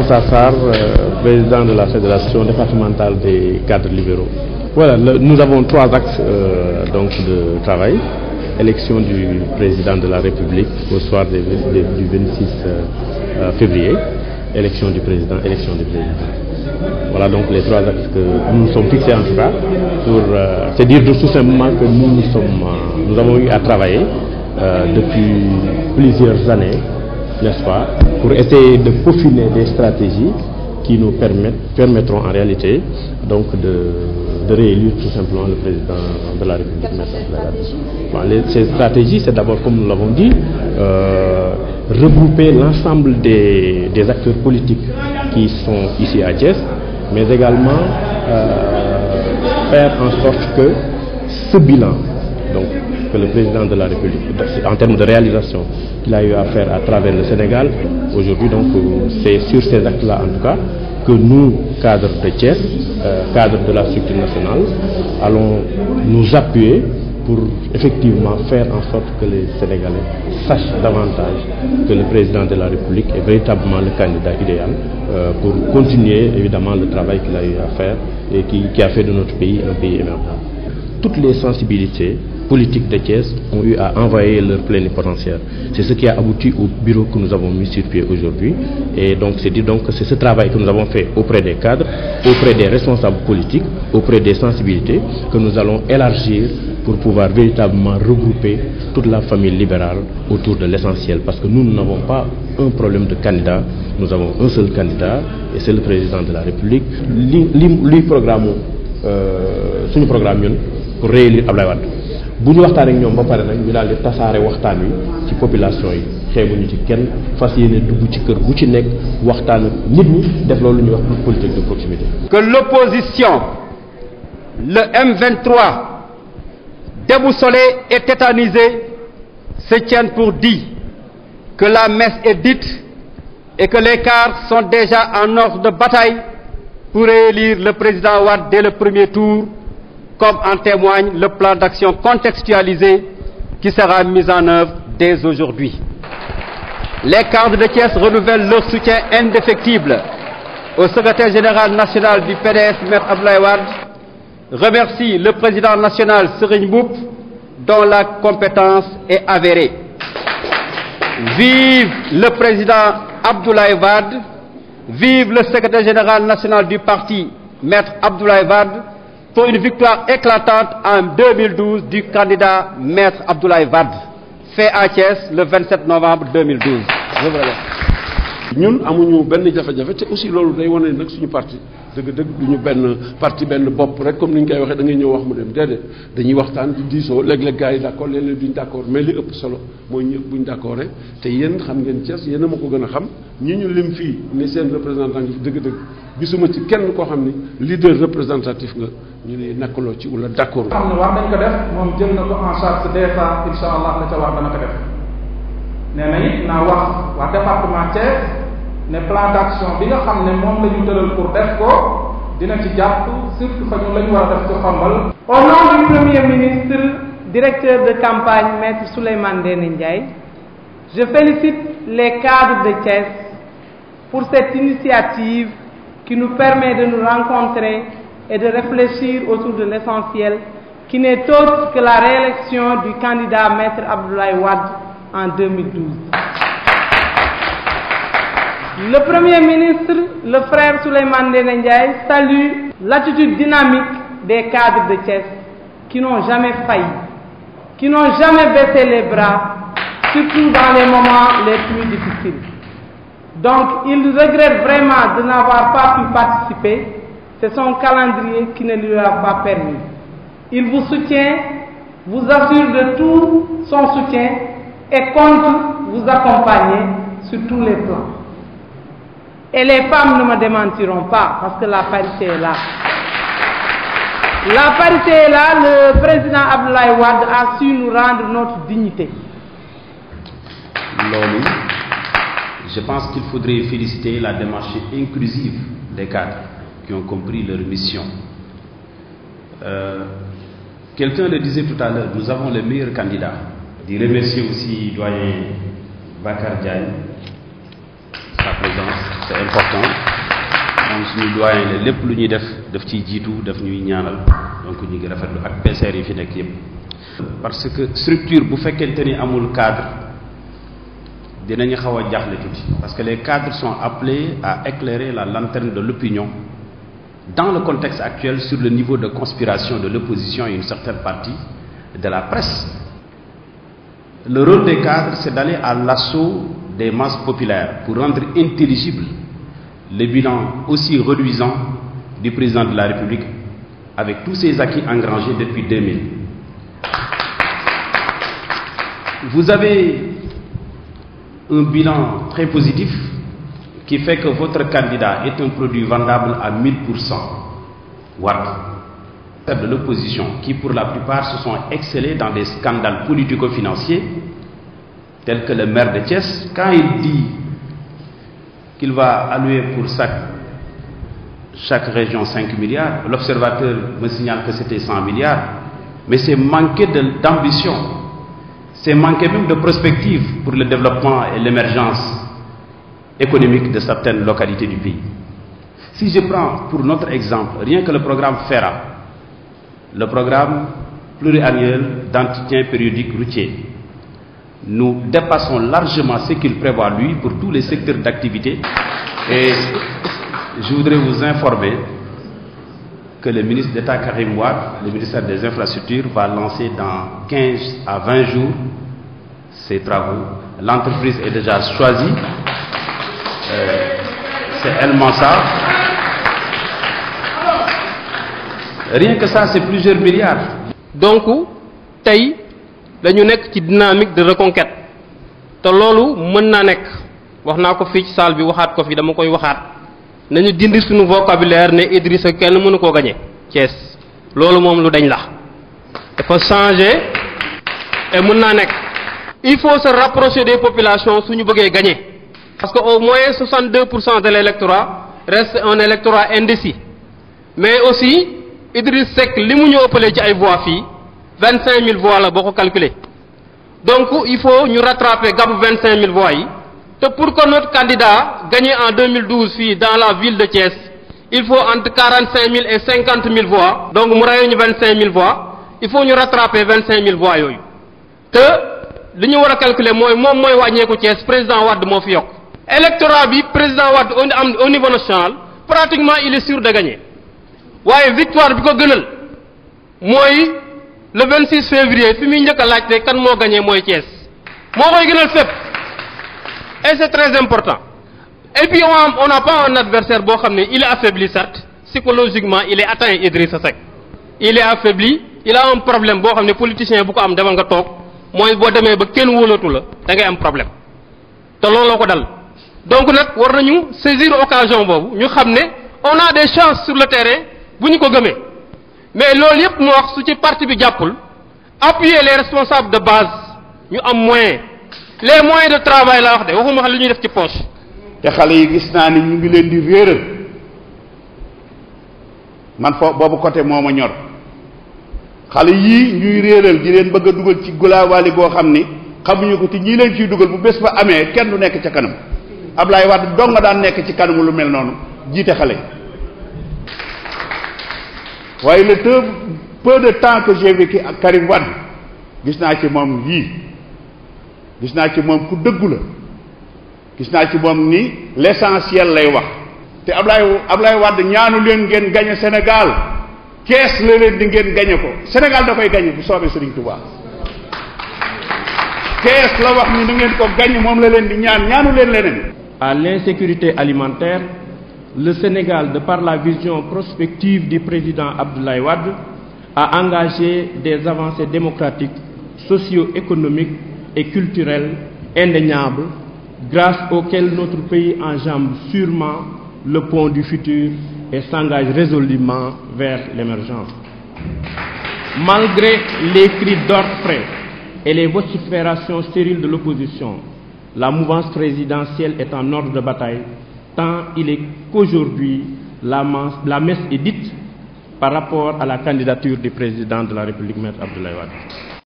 Moussa Sarr, président de la Fédération départementale des cadres libéraux. Voilà, nous avons 3 axes donc de travail. Élection du président de la République au soir du 26 février. Élection du président, élection du président. Voilà donc les 3 axes que nous nous sommes fixés en tout cas pour c'est dire tout simplement que nous avons eu à travailler depuis plusieurs années, n'est-ce pas, pour essayer de peaufiner des stratégies qui nous permettront en réalité donc de réélire tout simplement le président de la République. Ces stratégies, c'est d'abord, comme nous l'avons dit, regrouper l'ensemble des acteurs politiques qui sont ici à Thiès, mais également faire en sorte que ce bilan, donc, que le président de la République, en termes de réalisation qu'il a eu à faire à travers le Sénégal, aujourd'hui, donc, c'est sur ces actes-là, en tout cas, que nous, cadres de Thiès, cadres de la structure nationale, allons nous appuyer pour effectivement faire en sorte que les Sénégalais sachent davantage que le président de la République est véritablement le candidat idéal pour continuer évidemment le travail qu'il a eu à faire et qui a fait de notre pays un pays émergent. Toutes les sensibilités politiques de Thiès ont eu à envoyer leur plénipotentiaire. C'est ce qui a abouti au bureau que nous avons mis sur pied aujourd'hui. Et donc c'est dire donc que c'est ce travail que nous avons fait auprès des cadres, auprès des responsables politiques, auprès des sensibilités, que nous allons élargir pour pouvoir véritablement regrouper toute la famille libérale autour de l'essentiel. Parce que nous n'avons pas un problème de candidat, nous avons un seul candidat, et c'est le président de la République. Lui programme suñu programme ñun pour réélire Abdoulaye Wade. Bu ñu waxtaan ak ñoom ba pare nag ñu daal di tasaare waxtaan wi ci population yi xeebuñu ci kenn fas yéene dugg ci kër bu ci nekk waxtaan ak nit ñi def loolu ñuy wax politique de proximité. Que l'opposition, le M23, déboussolé et tétanisé, se tiennent pour dit que la messe est dite et que les quarts sont déjà en ordre de bataille pour élire le président Wade dès le premier tour, comme en témoigne le plan d'action contextualisé qui sera mis en œuvre dès aujourd'hui. Les cadres de Thiès renouvellent leur soutien indéfectible au secrétaire général national du PDS, Maître Abdoulaye Wade, remercie le président national Serigne Mboup, dont la compétence est avérée. Vive le président Abdoulaye Wade, vive le secrétaire général national du parti, Maître Abdoulaye Wade, pour une victoire éclatante en 2012 du candidat Maître Abdoulaye Wade, fait à Thiès le 27 novembre 2012. Je vous remercie. ñun amuñu benn jafe-jafe te aussi loolu day wane nag suñu parti dëgg-dëgg duñu benn parti benn bopp rek comme ni ñu koy waxee da ngay ñëw wax mu dem déedéet dañuy waxtaan di diisoo léeg-léeg gars yi d'accord léeg-léeg duñ d'accord mais li ëpp solo mooy ñëpp buñ d'accord te yéen xam ngeen Thiès yéen a ma ko gën a xam ñi ñu lim fii ne seen représentant ngi fi dëgg-dëgg gisuma ci kenn koo xam ni leader représentatif nga ñu ne nakkaloo ci wala d'accord. xam ne war nañ ko def moom jël na ko en charge déjà incha allah la ca war dana ko def nee na it naa wax waa département Thiès ne plan d'action bi nga xam ne moom la ñu tëral pour def ko dina ci jàpp surtout fa ñu la ñu war a def ci Xombol. Au nom du Premier ministre, directeur de campagne, Maître Souleymane Ndéné Ndiaye, je félicite les cadres de Thiès pour cette initiative qui nous permet de nous rencontrer et de réfléchir autour de l'essentiel qui n'est autre que la réélection du candidat Maître Abdoulaye Wade en 2012. Le Premier ministre, le frère Souleymane Ndéné Ndiaye, salue l'attitude dynamique des cadres de Thiès qui n'ont jamais failli, qui n'ont jamais baissé les bras, surtout dans les moments les plus difficiles. Donc, il regrette vraiment de n'avoir pas pu participer. C'est son calendrier qui ne lui a pas permis. Il vous soutient, vous assure de tout son soutien et compte vous accompagner sur tous les plans. Et les femmes ne me démentiront pas parce que la parité est là. La parité est là, le président Abdoulaye Wade a su nous rendre notre dignité. Loolu, je pense qu'il faudrait féliciter la démarche inclusive des cadres qui ont compris leur mission. Quelqu'un le disait tout à l'heure, nous avons les meilleurs candidats. Je remercie aussi doyen Bakar Diagne sa présence, c'est important. moom suñu doyen la lépp lu ñuy def daf ciy jiitu daf ñuy ñaanal donc ñu ngi rafetlu ak PCR yi fi nekk yépp parce que structure bu fekkente ni amul cadre dinañu xaw a jaaxle tuuti parce que les cadres sont appelés à éclairer la lanterne de l'opinion dans le contexte actuel sur le niveau de conspiration de l'opposition et une certaine partie de la presse. Le rôle des cadres, c'est d'aller à l'assaut des masses populaires pour rendre intelligible le bilan aussi reluisant du président de la République avec tous ses acquis engrangés depuis 2000. Vous avez un bilan très positif qui fait que votre candidat est un produit vendable à 1000%. Wade, de l'opposition, qui pour la plupart se sont excellés dans des scandales politico-financiers, tels que le maire de Thiès, quand il dit qu'il va allouer pour chaque région 5 milliards, l'observateur me signale que c'était 100 milliards, mais c'est manquer d'ambition, c'est manquer même de prospective pour le développement et l'émergence économique de certaines localités du pays. Si je prends pour notre exemple, rien que le programme FERA, le programme pluriannuel d'entretien périodique routier, nous dépassons largement ce qu'il prévoit lui pour tous les secteurs d'activité. Et je voudrais vous informer que le ministre d'État Karim Wade, le ministère des Infrastructures, va lancer dans 15 à 20 jours ces travaux. L'entreprise est déjà choisie. C'est El Mansa. Rien que ça, c'est plusieurs milliards. Donc, tey dañu nekk ci dynamique de reconquête te loolu mën naa nekk wax naa ko fii ci salle bi waxaat ko fi dama koy waxaat nañu dindi suñu vocabulaire ne Idrissa kenn mënu koo gañe Thiès loolu moom lu dañ la dafa changer et mën naa nekk il faut se rapprocher des populations suñu bëggee gagner parce que au moins 62% de l'électorat reste un électorat indécis mais aussi Idriss Seck li mu ñu ëppalee ci ay voix fii 25 000 voix la boo ko calculer donc il faut ñu rattraper gap 25 000 voix yi te pour que notre candidat gagne en 2012 fii dans la ville de Thiès il faut entre 45 000 et 50 000 voix donc mu rayoo ñu 25 000 voix il faut ñu rattraper 25 000 voix yooyu te li ñu war a calculer mooy moom mooy wàññeeku Thiès président Wade moo fi yokk électorat bi président Wade au niveau national pratiquement il est sûr de gagner waaye victoire bi ko gënal mooy le 26 février fi muy njëkk a laajte kan moo gagné mooy Thiès moo koy gënal fépp et c'est très important et puis on n'a pas un adversaire boo xam ne il est affaibli certes psychologiquement il est atteint Idrissa Seck il est affaibli il a un problème boo xam ne politicien bu ko am demal nga toog mooy boo demee ba kenn wóolatu la da ngay am problème te looloo ko dal donc nag war nañu saisir occasion boobu ñu xam ne on a des chances sur le terrain bu ñu ko gëmee mais loolu yépp mu wax su ci parti bi jàppul appuyer les responsables de base ñu am moyen les moyens de travail la wax de waxuma li ñuy def ci poche. te xale yi gis naa ni ñu ngi leen di réeral man foofu boobu côté moo ma ñor xale yii ñuy réeral di leen bëgg a dugal ci gulaawaali goo xam ni xamuñu ko te ñii leen ciy dugal bu bés ba amee kenn du nekk ca kanam Ablaye Wade dong nga daan nekk ci kanamu lu mel noonu jiite xale. waaye le peu de temps que j'ai vécu ak Karim Wade gis naa ci moom yii gis naa ci moom ku dëggu la gis naa ci moom ni l'essentiel lay wax te Ablaye Wade ñaanu leen ngeen gañe Sénégal Thiès la leen di ngeen gañe ko Sénégal da koy gañe bu soobee Serigne Touba Thiès la wax ni da ngeen ko gañe moom la leen di ñaanu leen leneen. À l'insécurité alimentaire, le Sénégal, de par la vision prospective du président Abdoulaye Wade, a engagé des avancées démocratiques, socio-économiques et culturelles indéniables, grâce auxquelles notre pays enjambe sûrement le pont du futur et s'engage résolument vers l'émergence. Malgré les cris d'ordre frais et les vociférations stériles de l'opposition, la mouvance présidentielle est en ordre de bataille, tant il est qu'aujourd'hui la messe est dite par rapport à la candidature du président de la République, Maître Abdoulaye Wade.